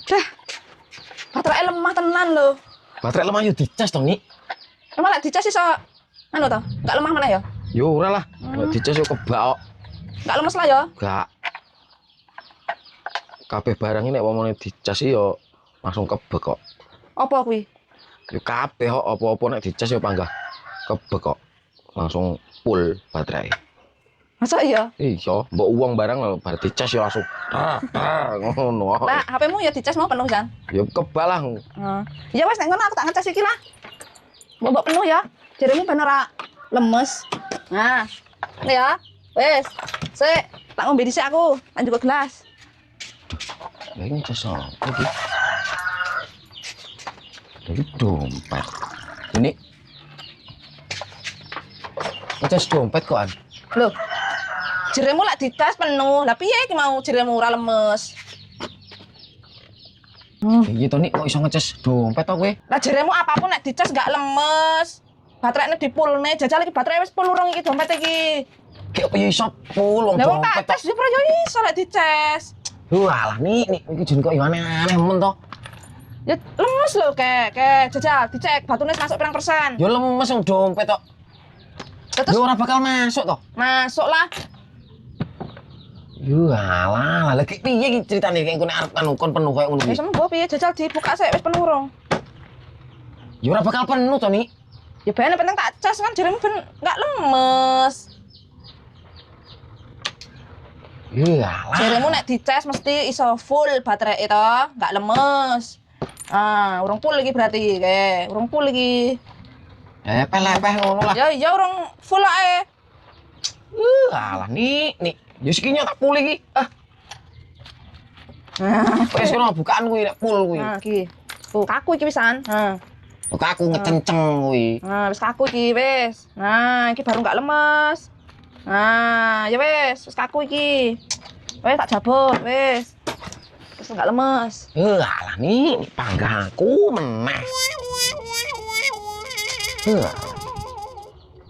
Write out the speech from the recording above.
Dah. Baterai lemah tenan lho. Baterai lemah yo dicas to, Nik. Lemah lek dicas iso anu to, enggak lemah mana ya? Yo ora lah. Nek dicas yo kebak kok. Enggak lemes lah ya. Gak. Kabeh barang ini nek wong dicas yo langsung kebek kok. Apa kuwi? Yo kabeh kok apa-apa nek dicas yo panggah kebek kok. Langsung full baterai. Masa iya? Iya, mbok uang barang lho bar dicas yo langsung ngono. Nah, HP-mu ya dicas mau penuh, Jan. Yo kebal lah. Ya wes nek ngono aku tak ngecas iki lah. Mbok penuh ya. Jaremu ben ora lemes. Nah. Ini ya. Wes. Sik, tak ngombe dhisik aku. Tak njupuk gelas. Lah ini cas apa iki? Ini dompet. Ini ngecas dompet kok an. Loh. Jeremu lak dicas penuh. Lah piye iki mau jeremu ora lemes? Iya to Nik, kok iso ngecas dompet to kowe? Lah jeremu apapun nek dicas gak lemes. Baterainya dipulne, jajal iki baterai wis full urung iki dompet iki. Kayak apa ya iso full wong Lah wong dompet tak tes yo yo iso lek dicas. Walah Nik iki jen kok yo aneh-aneh men to. Ya lemes lho kek jajal dicek batune masuk pirang persen. Yo lemes wong dompet tok. Terus Yo ora bakal masuk to. masuk lah. Yo alah, lagi piye iki ceritane kayak ngene arep anu kon penuh koyo ngono Ya iki. sembo piye jajal dibuka sik wis penuh urung. Yo ora bakal penuh to Nik. Ya ben penting tak cas kan jeremu ben enggak lemes. Yo alah. Jeremu nek dicas mesti iso full baterai itu, enggak lemes. Ah, urung full lagi berarti kayak urung full lagi. Lepeh-lepeh ngono lah. Ya urung full ae. Alah Nik. Yo sekinya tak full iki. Nah, Wes kono bukaan kuwi nek full kuwi. nah iki. Tuh kaku iki pisan. Nah. Kok aku ngekenceng kuwi. Nah, wis kaku iki wis. Nah, iki baru enggak lemes. Nah, ya wis kaku iki. Wis tak jabut, wis. Wis enggak lemes. Alah Nik, panggah aku meneh.